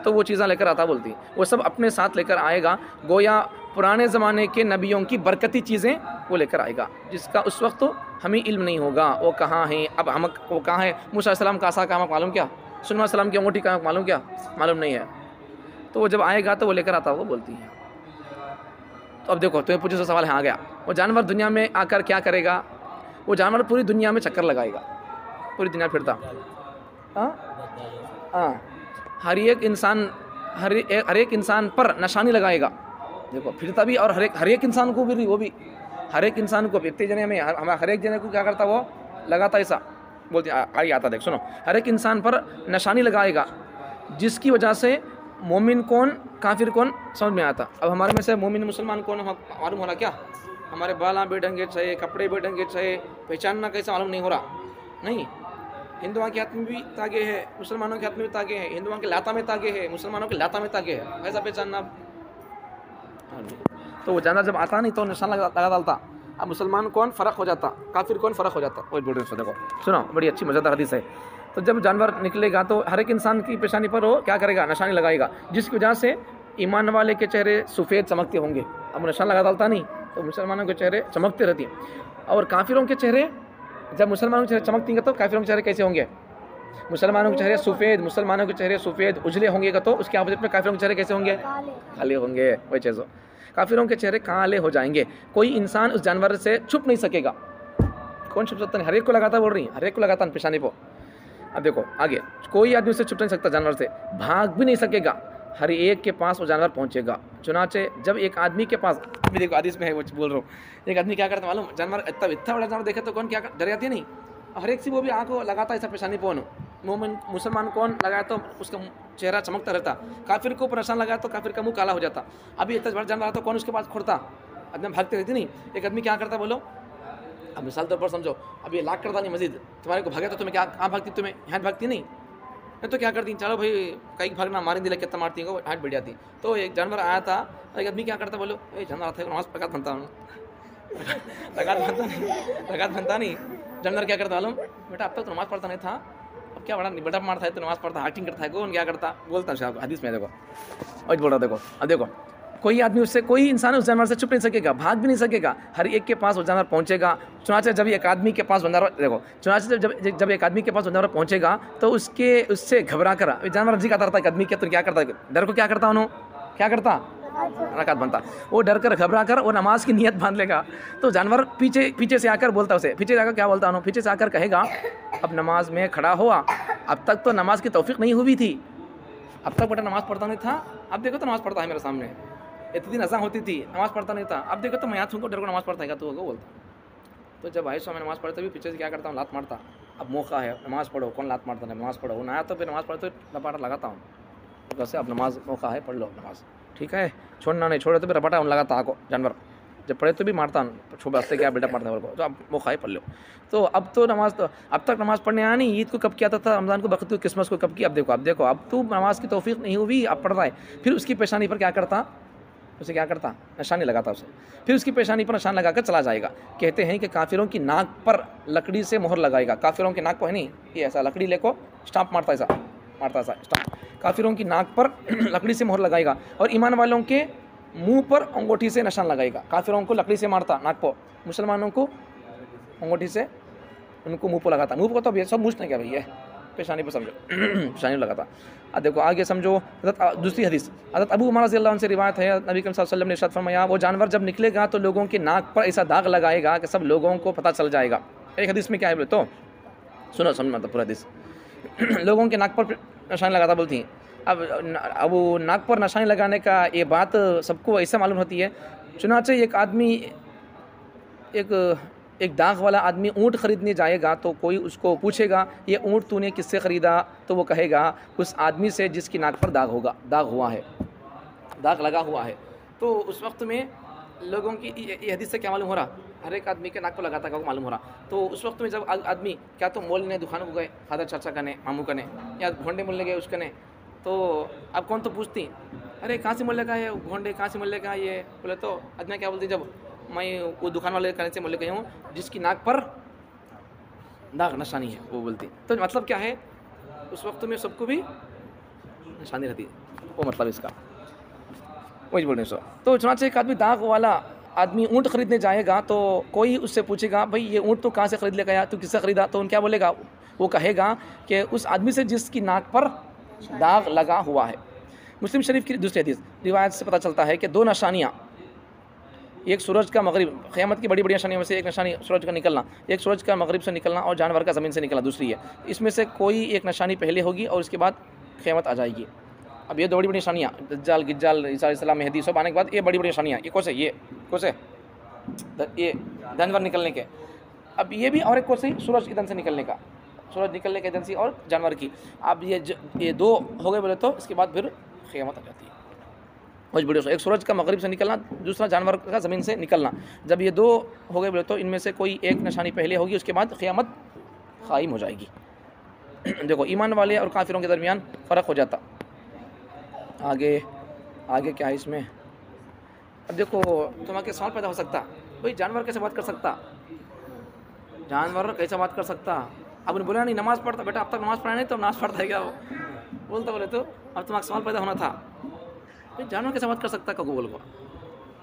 तो वो चीज़ें लेकर आता बोलती, वो सब अपने साथ लेकर आएगा, गोया पुराने ज़माने के नबियों की बरकती चीज़ें वो लेकर आएगा, जिसका उस वक्त तो हमें इल्म नहीं होगा वो कहाँ हैं। अब हम वो कहाँ है, मूसा सलाम का आसा कहाँ मालूम क्या, सुलेमान सलाम की अंगूठी कहाँ मालूम क्या, मालूम नहीं है, तो वो जब आएगा तो वो लेकर आता वो बोलती है। तो अब देखो तुम्हें पूछे तो सवाल यहाँ आ गया, वो जानवर दुनिया में आकर क्या करेगा, वो जानवर पूरी दुनिया में चक्कर लगाएगा, पूरी दुनिया फिरता, हाँ हर एक इंसान पर निशानी लगाएगा, देखो फिरता भी, और हर एक इंसान को भी, वो भी हर एक इंसान को इतने जने में हर एक जने को क्या करता वो लगाता, ऐसा बोलते आगे आता देख सुनो, हर एक इंसान पर निशानी लगाएगा जिसकी वजह से मोमिन कौन काफिर कौन समझ में आता। अब हमारे में से मोमिन मुसलमान कौन मालूम हो रहा क्या? हमारे बाल भी ढंगे चाहिए, कपड़े भी ढंगे चाहिए, पहचानना कैसा मालूम नहीं हो रहा। नहीं, हिंदुओं के हाथ में भी तागे है, मुसलमानों के हाथ में भी तागे हैं, हिंदुओं के लाता में तागे है, मुसलमानों के लाता में तागे है, ऐसा पहचानना। तो वो जानवर जब आता नहीं तो निशान लगा डालता। अब मुसलमान कौन फ़र्क हो जाता, काफिर कौन फ़र्क हो जाता। वही बोल रहे देखो, सुनो, बड़ी अच्छी मज़ेदार हदीस है। तो जब जानवर निकलेगा तो हर एक इंसान की पेशानी पर वो क्या करेगा, निशानी लगाएगा, जिसकी वजह से ईमान वाले के चेहरे सफ़ेद चमकते होंगे। अब निशान लगा डालता नहीं तो मुसलमानों के चेहरे चमकते रहती हैं, और काफिरों के चेहरे, जब मुसलमानों के चेहरे चमकतेंगे तो काफिरों के चेहरे कैसे होंगे? मुसलमानों के चेहरे सफ़ेद, मुसलमानों के चेहरे सफ़ेद उजले होंगे तो उसके अपोजिट में काफिरों के चेहरे कैसे होंगे? काले होंगे। वही चीज़ हो, काफिरों के चेहरे काले हो जाएंगे। कोई इंसान उस जानवर से छुप नहीं सकेगा। कौन छुप सकता नहीं? हर एक को लगाता, बोल रही हर एक को लगाता पेशानी को। अब देखो आगे, कोई आदमी उससे छुप नहीं सकता, जानवर से भाग भी नहीं सकेगा, हर एक के पास वो जानवर पहुंचेगा। चुनाचे जब एक आदमी के पास, अभी देखो हदीस में है, वो बोल रहा हूँ, एक आदमी क्या करता मालूम, जानवर इतना बड़ा जानवर देखे तो कौन क्या डर जाती है? नहीं, हर एक से वो भी आँखों लगाता ऐसा पेशानी पोन। मोमिन मुसलमान कौन लगाया तो उसका चेहरा चमकता रहता, काफिर को परेशान लगाया तो काफिर का मुंह काला हो जाता। अभी इतना बड़ा जानवर तो कौन उसके पास खोड़ता, एकदम भागते रहती नहीं। एक आदमी क्या करता बोलो, अब मिसाल तौर पर समझो, अब ये लाख करता नहीं मस्जिद, तुम्हारे को भागे तो तुम्हें क्या कहाँ भागती, तुम्हें यहाँ भागती नहीं तो क्या करती, चलो भाई कहीं भागना, मारी दिला कितना मारती है, हाथ बढ़ जाती। तो एक जानवर आया था, एक आदमी क्या करता बोलो, जानवर आता है नमाज लगात बनता हूँ, लगात बनता नहीं। जानवर क्या करता मालूम, बेटा अब तक तो नमाज पढ़ता नहीं था, अब क्या बड़ा मारता है तो नमाज पढ़ता, एक्टिंग करता है, कौन क्या करता, बोलता है हदीस में। देखो और बोल रहा, देखो अब देखो, कोई आदमी उससे, कोई इंसान उस जानवर से छुप नहीं सकेगा, भाग भी नहीं सकेगा, हर एक के पास वो जानवर पहुंचेगा। चुनाचे जब एक आदमी के पास जानवर, देखो चुनाचे जब एक आदमी के पास जानवर पहुंचेगा तो उससे घबरा कर जानवर जी का डरता है, आदमी क्या तो क्या करता है, डर को क्या करता, उन्होंने क्या करता, रकात बनता। वो डर कर घबरा कर वो नमाज की नियत बांध लेगा। तो जानवर पीछे से आकर बोलता, उसे पीछे जाकर क्या बोलता, उन्होंने पीछे से आकर कहेगा, अब नमाज में खड़ा हुआ, अब तक तो नमाज की तौफीक नहीं हुई थी, अब तक बेटा नमाज पढ़ता नहीं था, अब देखो तो नमाज पढ़ता है मेरे सामने। इतनी दिन अज़ान होती थी, नमाज पढ़ता नहीं था, अब देखो तो मैं यहाँ तुमको डर को नमाज पढ़ता है तो होगा बोलता। तो जब आयशा में नमाज पढ़ते भी पीछे से क्या करता हूँ, लात मारता। अब मौका है, नमाज पढ़ो, कौन लात मारता है, नमाज पढ़ो। ना तो फिर नमाज पढ़ते रपाटा लगाता हूँ, वैसे अब नमाज मौका है, पढ़ लो नमाज, ठीक है, छोड़ना नहीं, छोड़े तो फिर रपाटा लगाता आको जानवर, जब पढ़े तो भी मारता हूँ, सुबह से क्या बेटा मारता है को, तो अब मौका है, पढ़ लो। तो अब तो नमाज, तो अब तक नमाज पढ़ने आया नहीं, ईद को कब किया था, रमज़ान को, बकरीद को, क्रिसमस को कब किया, अब देखो अब तो नमाज की तौफीक नहीं हुई, अब पढ़ रहा है। फिर उसकी पेशानी पर क्या करता, उसे क्या करता, निशानी लगाता उसे, फिर उसकी पेशानी पर निशान लगाकर चला जाएगा। कहते हैं कि काफिरों की नाक पर लकड़ी से मोहर लगाएगा, काफिरों की नाक पर है नहीं, ये ऐसा लकड़ी लेको स्टाम्प मारता, ऐसा मारता, ऐसा स्टाम्प, काफिरों की नाक पर लकड़ी से मोहर लगाएगा, और ईमान वालों के मुंह पर अंगूठी से निशान लगाएगा। काफिरों को लकड़ी से मारता नाक पर, मुसलमानों को अंगूठी से उनको मुँह पर लगाता। मुँह पर तो अब ये सब मुझ नहीं क्या भैया, पेशानी पर समझो, पेशानी लगाता। अब देखो आगे समझो, दूसरी हदीस हज़रत अबू उमर रज़ी अल्लाह अन्हु से रिवायत है, नबी करीम सल्लल्लाहु अलैहि वसल्लम ने इरशाद फरमाया, वो जानवर जब निकलेगा तो लोगों के नाक पर ऐसा दाग लगाएगा कि सब लोगों को पता चल जाएगा। एक हदीस में क्या है बोले तो सुनो, समझ मतलब पूरा हदीस। लोगों के नाक पर निशानी लगाता बोलती हैं। अब वो नाक पर निशानी लगाने का ये बात सबको ऐसा मालूम होती है। चुनाचे एक आदमी, एक दाग वाला आदमी ऊँट ख़रीदने जाएगा तो कोई उसको पूछेगा, ये ऊँट तूने किससे ख़रीदा, तो वो कहेगा उस आदमी से जिसकी नाक पर दाग हुआ है, दाग लगा हुआ है। तो उस वक्त में लोगों की ये हदीस से क्या मालूम हो रहा, हर एक आदमी के नाक पर लगाता का मालूम हो रहा। तो उस वक्त में जब आदमी क्या तो मोल ने दुकानों को गए, खादर चाचा कने, मामू कने, या घोंडे मोल गए उसकने, तो अब कौन तो पूछती, अरे कहाँ से मोल का है घोंडे, कहाँ से मोल का ये, बोले तो आदमी क्या बोलती, जब मैं वो दुकान वाले कहने से मोल गई हूँ जिसकी नाक पर दाग निशानी है, वो बोलती। तो मतलब क्या है, उस वक्त में सबको भी निशानी रहती है, वो मतलब इसका वही बोलने सो। तो चुनाचे एक आदमी दाग वाला आदमी ऊँट खरीदने जाएगा तो कोई उससे पूछेगा, भाई ये ऊँट तो कहाँ से खरीद लेगा, तू किससे खरीदा, तो उन क्या बोलेगा, वो कहेगा कि उस आदमी से जिसकी नाक पर दाग लगा हुआ है। मुस्लिम शरीफ की दूसरी हदीस रिवायत से पता चलता है कि दो निशानियाँ, एक सूरज का मगरिब, क़यामत की बड़ी बड़ी निशानियों में से एक निशानी सूरज का निकलना, एक सूरज का मगरिब से निकलना और जानवर का ज़मीन से निकलना दूसरी है। इसमें से कोई एक निशानी पहले होगी और उसके बाद क़यामत आ जाएगी। अब ये दो बड़ी बड़ी निशानियाँ, दज्जाल गिज्जाल ईसा अलैहिस्सलाम मेहदी सब आने के बाद ये बड़ी बड़ी निशानियाँ, ये कौन से, ये जानवर निकलने के। अब ये भी और एक कौन सी, सूरज ईंधन से निकलने का, सूरज निकलने के ईंधन से और जानवर की। अब ये दो हो गए बोले तो इसके बाद फिर क़यामत आ जाती है। बहुत बड़ी, एक सूरज का मगरिब से निकलना, दूसरा जानवर का ज़मीन से निकलना, जब ये दो हो गए बोले तो इनमें से कोई एक निशानी पहले होगी, उसके बाद क़यामत क़ाइम हो जाएगी। देखो ईमान वाले और काफिरों के दरमियान फ़र्क हो जाता। आगे आगे क्या है इसमें, अब देखो तुम्हारे सवाल पैदा हो सकता, भाई जानवर कैसे बात कर सकता, जानवर कैसे बात कर सकता। अब बोला नहीं नमाज़ पढ़ता, बेटा अब तक नमाज़ पढ़ा नहीं तो नमाज़ पढ़ता है क्या वो, बोलता बोले तो अब तुम्हारा सवाल पैदा होना था, भाई जानवर कैसे बात कर सकता कको बोल को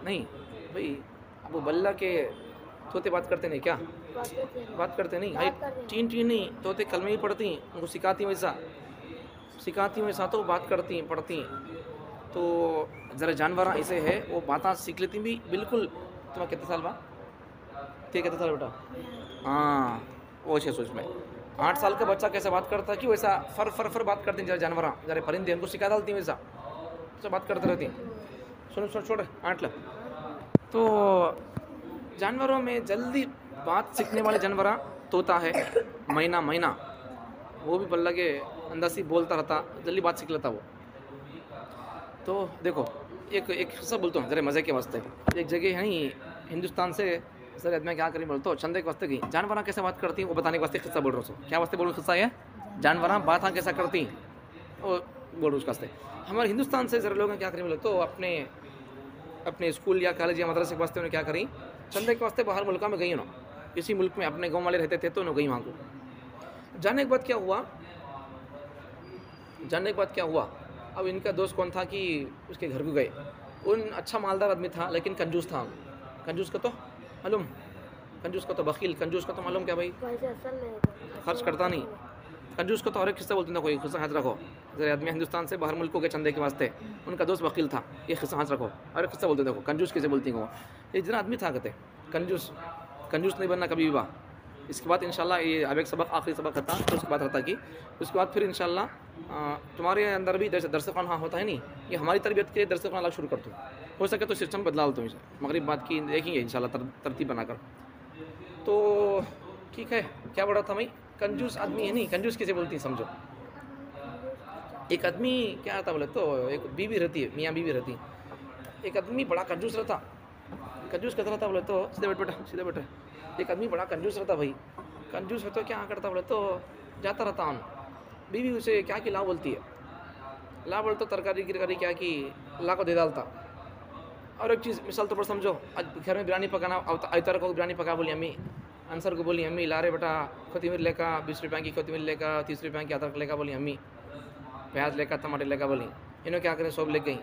नहीं भाई। अब बल्ला के तोते बात करते नहीं क्या, बात करते नहीं भाई, टीन टीन नहीं, तोते कलमे ही पढ़ती, उनको सिखाती वैसा तो बात करती पढ़ती। तो ज़रा जानवर ऐसे है वो बातें सीख लेती भी बिल्कुल। तुम्हारा कितने साल बा, कितने साल बेटा, हाँ वो 6 सोच में 8 साल का बच्चा कैसे बात करता है कि वैसा फर बात करती जरा जानवर, जरा परिंदे उनको सिखा डालती वैसा तो बात करते रहती। सुनो छोड़ 8 लाख। तो जानवरों में जल्दी बात सीखने वाले जानवर तोता है, मैना वो भी बल्ला के अंदर से बोलता रहता, जल्दी बात सीख लेता वो। तो देखो एक किस्सा बोलता हूँ जरा मज़े के वास्ते। एक जगह है ही हिंदुस्तान से सर मैं क्या करी बोलता हूँ, चंदे के वास्ते गई, जानवर कैसे बात करती हैं वो बताने के वास्ते किस्सा बोल रहा हूँ। क्या वास्ते बोल रहा हूँ किस्सा है, जानवर बात कैसा करती वो बोल रहा हूँ उसके वास्ते। हमारे हिंदुस्तान से ज़रा लोग क्या करें बोले तो अपने स्कूल या कॉलेज या मदरसे के वास्ते उन्हें क्या करी, चंदे के वास्ते बाहर मुल्क में गई ना, किसी मुल्क में अपने गाँव वाले रहते थे तो उन्हें गई वहाँ को। जाने के बाद क्या हुआ, अब इनका दोस्त कौन था कि उसके घर को गए। उन अच्छा मालदार आदमी था लेकिन कंजूस था। कंजूस का तो मालूम, कंजूस का तो बखील, कंजूस का तो मालूम क्या भाई, खर्च करता नहीं। कंजूस को तो और एक किस्सा बोलते ना, कोई किस्सा हाथ रखो। जरा आदमी हिंदुस्तान से बाहर मुल्कों के चंदे के वास्ते, उनका दोस्त वकील था, ये किस्सा हाथ रखो। और एक किस्सा बोलते देखो कंजूस कैसे बोलती हैं वो। एक जना आदमी था कहते कंजूस नहीं बनना कभी भी बा। इसके बाद इंशाल्लाह ये अब एक सबक आखिरी सबक था तो उसके बाद रहता कि उसके बाद फिर इंशाल्लाह तुम्हारे अंदर भी दरस ख़ाना होता है नहीं, ये हमारी तरबियत के लिए दरस ख़ाना शुरू कर दूँ, हो सके तो सिस्टम बदला तुम इसे मगरिब बात की देखेंगे इंशाल्लाह तरतीब बनाकर। तो ठीक है, क्या बड़ा था भाई, कंजूस आदमी है नहीं, कंजूस कैसे बोलती है समझो। एक आदमी क्या आता बोले तो एक बीवी रहती है, मियाँ बीवी रहती, एक आदमी बड़ा कंजूस रहता। कंजूस कैसा रहता बोले तो सीधे बेटा एक आदमी बड़ा कंजूस रहता भाई। कंजूस है तो क्या करता बोले तो जाता रहता हूँ, बीवी उसे क्या कि ला बोलती है, ला बोल तो तरकारी गिरकारी क्या कि ला को दे डालता। और एक चीज़ मिसाल तो पर समझो, आज घर में बिरयानी पकाना, अवतार को बिरयानी पका बोली अम्मी, आंसर को बोली अम्मी ला रे बेटा कोथिमीर लेका 20 रुपये की कोथिमीर लेका 30 रुपये की अदरक लेका बोली अम्मी, प्याज लेका टमाटर लेका बोली। इन्होंने क्या करें सब ले गई,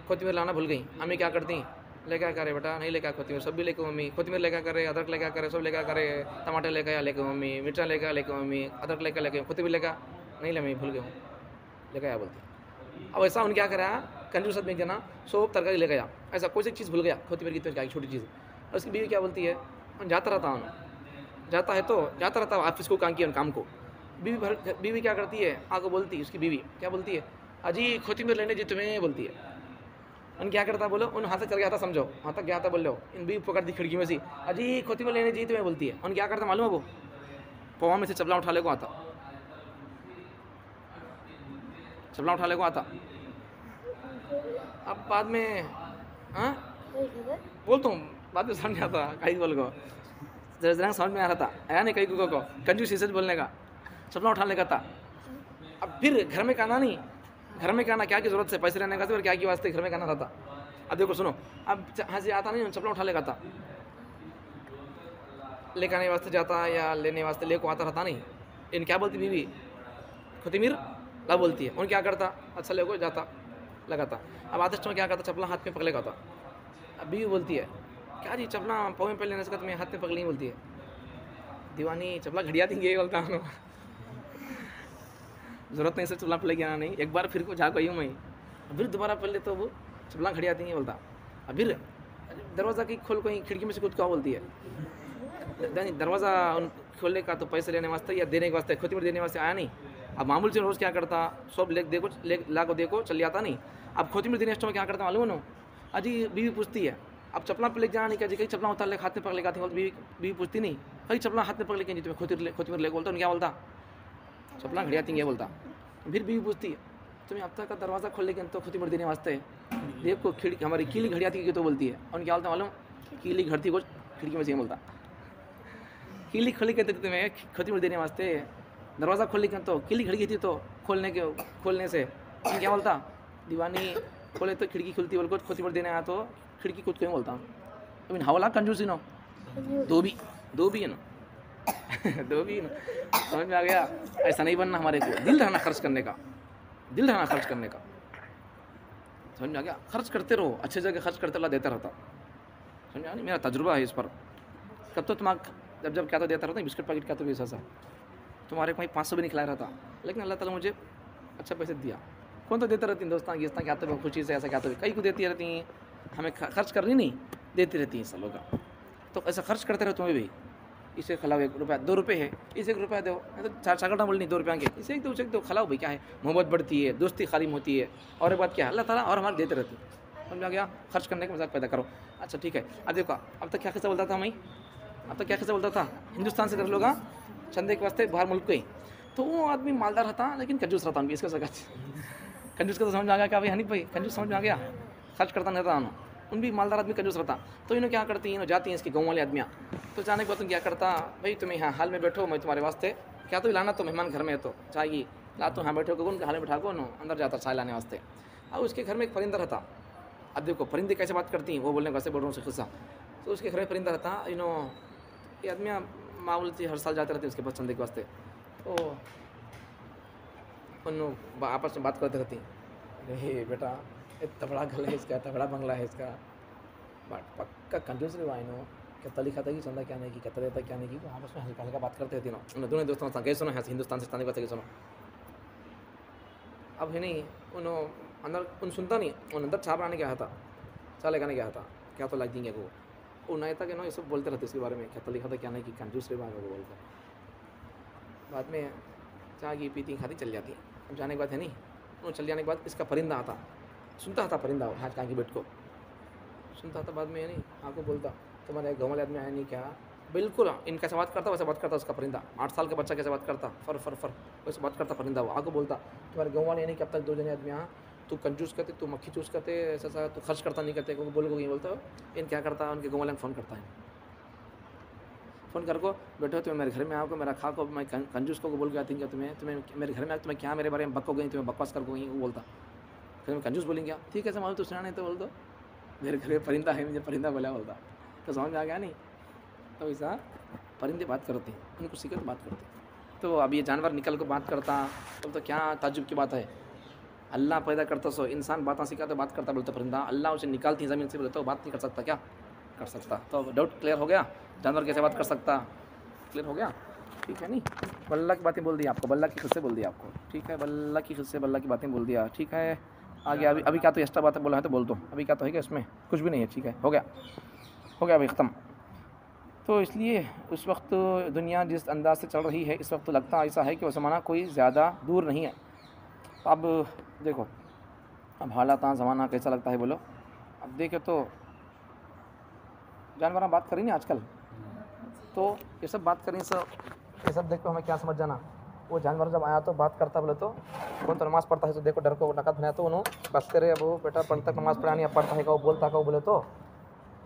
कोथिमीर लाना भूल गई। अम्मी क्या करती, लेकर करे बेटा नहीं लेकर कोथिमीर, सब भी लेकर मम्मी, कोथिमीर लेकर करे, अदरक लेकर करे, सब लेकर करे, टमाटर लेकर लेकर मम्मी, मिर्चा लेकर मम्मी, अदरक लेकर कोथिमीर लेकर नहीं ले, मैं भूल गया हूँ लेकर आया बोलती। अब ऐसा उन्हें क्या करा, कंजूस आदमी जना सब तरकारी ले गया, ऐसा कोई सी चीज़ भूल गया, कोथिमीर की क्या छोटी चीज़। और उसकी बीवी क्या बोलती है, जाता रहता हूँ, जाता है तो जाता रहता ऑफिस को काम को। बीवी क्या करती है, आगे बोलती, उसकी बीवी क्या बोलती है, अजी कोथिमीर लेने जी तुम्हें बोलती है। उन क्या करता बोलो, उन हाथ से चल गया था समझो, वहाँ तक गया था बोल लो, इन बीवी पकड़ दी खिड़की में से, अजी कोथिमीर लेने जी तुम्हें बोलती है। उन क्या करता मालूम है, वो पवा में से चपला उठा ले को आता, चपला उठा ले को आता। अब बाद में हाँ बोलता हूँ, बाद में समझ आता कहीं बोल को जरा समझ में आ रहा था, आया नहीं कहीं को कंजूस सच बोलने का, चपला उठाने का था। अब फिर घर में कहना नहीं, घर में कहना क्या की जरूरत है, पैसे लेने का फिर क्या की वास्ते घर में कहना रहता। अब देखो सुनो, अब हाँ से आता नहीं, चपला उठा लेगा था, लेकर आने वास्ते जाता या लेने वास्ते ले को आता रहता नहीं। इन क्या बोलती बीवी, कोथिमीर ला बोलती है। उन क्या करता, अच्छा ले को जाता लगाता। अब आते समय क्या करता, चपला हाथ में पकड़ लेगा था। अब बीवी बोलती है, क्या जी चपला पाँव में पहले लेने से तुम्हें हाथ में पकड़ नहीं बोलती है, दीवानी चपला घड़िया देंगे बोलता हूँ, जरूरत नहीं से चपला पहले गया नहीं, एक बार फिर को जा गई हूँ मैं, फिर दोबारा पहले तो वो चपला घड़िया देंगे बोलता। अब फिर दरवाज़ा की खोल को खिड़की में से कुछ क्या बोलती है, दरवाज़ा खोलने का तो पैसे लेने वास्ते या देने के वास्ते, कोथिमीर देने वास्ते आया नहीं। अब मामूल से रोज़ क्या करता, सब ले ला को देखो चल जाता नहीं। अब कोथिमीर देने में क्या करता मालूम है, अजी बीवी पूछती है, अब चपला पे ले जाना नहीं, क्या जी कहीं चपला उतार ले हाथ में पकड़ लेगा, बीवी पूछती नहीं, कहीं चपला हाथ में पकड़ लेके तुम्हें कोथिमीर ले बोलता, क्या बोलता चपला घड़िया तीन बोलता। फिर बीवी पूछती है, तुम्हें हफ्ता का दरवाज़ा खोलने के तो खुद देने वास्ते देखो खिड़की हमारी कीली घड़ी आती है तो बोलती है, और क्या बोलता मालूम, कीली घड़ती को खिड़की में से बोलता, कीली खड़ी कहते तुम्हें खुद देने वास्ते, दरवाज़ा खोलने के तो कीली खड़ी थी तो खोलने से क्या बोलता, दीवानी खोले तो खिड़की खुलती बोल को खुद देने आया तो खिड़की खुद को बोलता। तो हवला कंजूसी नो दो भी है ना दो भी ना, समझ में आ गया। ऐसा नहीं बनना, हमारे को दिल रहना खर्च करने का, दिल रहना खर्च करने का, समझ में आ गया। खर्च करते रहो, अच्छे जगह खर्च करते अल्लाह देता रहता, समझ में आ गया। मेरा तजुर्बा है इस पर। कब तो तुम्हारा जब क्या तो देता रहता, बिस्किट पैकेट क्या तो भी ऐसा तुम्हारे को 500 भी नहीं खिलाया रहता, लेकिन अल्लाह ताला मुझे अच्छा पैसे दिया। कौन तो देते रहती हैं दोस्तां गिस्तां क्या तो खुशी से ऐसा क्या तो कई को देती रहती हैं, हमें खर्च करनी नहीं देती रहती हैं सब लोग। तो ऐसा खर्च करते रहो तुम्हें भी, इसे खिलाओ 1 रुपया 2 रुपये है, इसे 1 रुपया दो, तो 4 चाकटा बोलनी 2 रुपये के, इसे एक दो खिलाओ भाई, क्या है, मोहब्बत बढ़ती है, दोस्ती खालिम होती है। और एक बात क्या है, अल्लाह ताला और हमारे देते रहती है, समझ आ गया। खर्च करने का मजाक पैदा करो। अच्छा ठीक है, अब देखो अब तक क्या किस्सा बोलता था मैं, अब तक क्या किस्सा बोलता था, हिंदुस्तान से कर लोग चंदे के वास्ते बाहर मुल्क गई, तो वो आदमी मालदार रहता लेकिन कंजूस रहता, उनकी इसका सका कंजूस का तो समझ में आ गया क्या भाई हनीफ भाई, कंजूस समझ में आ गया, खर्च करता नहीं रहता उन भी मालदार आदमी कंजूस रहता। तो इन्हें क्या करती हैं, जाती हैं इसके गाँव वाले आदमियाँ, तो जाने के बाद तुम क्या करता, भाई तुम्हें यहाँ हाल में बैठो, मैं तुम्हारे वास्ते क्या तो लाना, तो मेहमान घर में है तो चाहिए ला, तो हाँ बैठो कौन हाल में बैठा को नो अंदर जाता चाय लाने वास्ते। अब उसके घर में एक परिंदा रहता। अब देखो परिंदे कैसे बात करती हैं, वो बोलने कैसे बोल रहा हूँ किस्सा। तो उसके घर में परिंदा रहता, ये आदमियाँ मामूल थी, हर साल जाते रहते उसके पास चंदे के वास्ते। तो उन आपस में बात करते रहती, अरे बेटा इतना बड़ा घर है इसका, इतना बड़ा बंगला है इसका, पक्का कंजूस रे वाइनो, कितना लिखा था कि चंदा क्या नहीं की, कितना देता क्या नहीं की, तो आपस में हल्का हल्का बात करते रहती ना। दोनों दोस्तों कैसे सुनो है हिंदुस्तान से ताने बातें सुनो। अब है नहीं उन्होंने अंदर उन सुनता नहीं, उन अंदर छाप बनाने गया था, चाय लगाने गया था, क्या तो लग देंगे वो नहीं था कि ये सब बोलते रहते इसके बारे में, क्या तो लिखा था क्या नहीं कि कंजूस रे बात वो बोलता। बाद में चाय की पीती खाती चल जाती। अब जाने के बाद है नहीं, वो चल जाने के बाद इसका परिंदा आता, सुनता था परिंदा हाथ कहाँ की बैठ को सुनता था। बाद में है नहीं आपको बोलता, तुम्हारे गाँव वाले आदमी आया नहीं क्या, बिल्कुल इन कैसे बात करता वैसे बात करता उसका परिंदा। 8 साल का बच्चा कैसे बात करता, फर वैसे बात करता परिंदा। वो आगे बोलता, तुम्हारे गाँव वाले नहीं कि अब तक 2 जने आदमी यहाँ, तू कंजूस करते, तू मक्खी चूस करते, ऐसा तू खर्च करता नहीं करते, क्योंकि बोलोगे ये बोलता इन क्या करता, उनके गाँव वाले फ़ोन करता है, फ़ोन कर को बैठो तुम्हें मेरे घर में आओगे, मेरा खा को मैं कंजूस को बोल के आती क्या तुम्हें मेरे घर में आ, तुम्हें क्या मेरे बारे में बको गई, तुम्हें बकवास कर गई, वो बोलता। फिर मैं कंजूस बोलेंगे ठीक है मालूम तो सुना नहीं तो बोल दो मेरे घर में परिंदा है, मुझे परिंदा बोला बोलता, तो समझ में आ गया नहीं। तो ऐसा परिंदे बात करते हैं, उनको सीखे तो बात करते हैं। तो अब ये जानवर निकल कर बात करता तो क्या ताज्जुब की बात है, अल्लाह पैदा करता सो इंसान बातें सिखाता बात करता बोलता परिंदा, अल्लाह उसे निकालती ज़मीन से बोले तो बात नहीं कर सकता, क्या कर सकता। तो डाउट क्लियर हो गया, जानवर कैसे बात कर सकता, क्लियर हो गया, ठीक है। नहीं बल्ला की बातें बोल दी आपको, बल्ला की खुद से बोल दिया आपको, ठीक है, बल्ला की खुद से बल्ला की बातें बोल दिया, ठीक है। आगे अभी क्या तो एक्स्ट्रा बातें बोला है तो बोल दो, अभी क्या तो है क्या इसमें कुछ भी नहीं है, ठीक है, हो गया अभी ख़त्म। तो इसलिए उस वक्त दुनिया जिस अंदाज से चल रही है इस वक्त लगता ऐसा है कि वो ज़माना कोई ज़्यादा दूर नहीं है। तो अब देखो अब हालात ज़माना कैसा लगता है बोलो। अब देखे तो जानवर बात करें नहीं आजकल, तो ये सब बात करें ये सब देखो हमें क्या समझ जाना, वो जानवर जब आया तो बात करता बोले तो कौन तो नमाज़ पढ़ता है तो देखो डर को नकद बनाया तो उन्होंने बस करे, अब वो बेटा पढ़ता नमाज़ पढ़ा नहीं, अब पढ़ता है का वो बोलता का वो बोले तो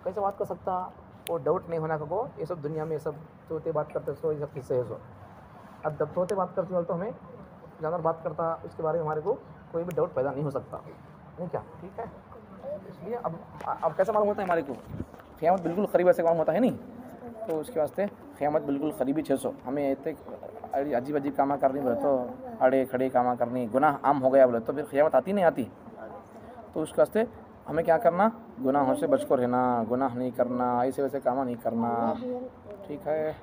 कैसे बात कर सकता, वो डाउट नहीं होना को ये सब दुनिया में ये सब तोते बात करते सो ये सब किस्से है सो। अब जब तोते बात करते हो तो हमें जानवर बात करता उसके बारे में हमारे को कोई भी डाउट पैदा नहीं हो सकता, नहीं क्या, ठीक है। इसलिए अब कैसा मालूम होता है हमारे को, क़यामत बिल्कुल करीब ऐसे मालूम होता है नहीं, तो उसके वास्ते क़यामत बिल्कुल करीबी 600 हमें इतने अजीब अजीब काम करनी बोले तो अड़े खड़े काम करनी, गुनाह आम हो गया बोले तो फिर क़यामत आती नहीं आती। तो उसके वास्ते हमें क्या करना, गुनाहों से बच कर रहना, गुनाह नहीं करना, ऐसे वैसे काम नहीं करना, ठीक है।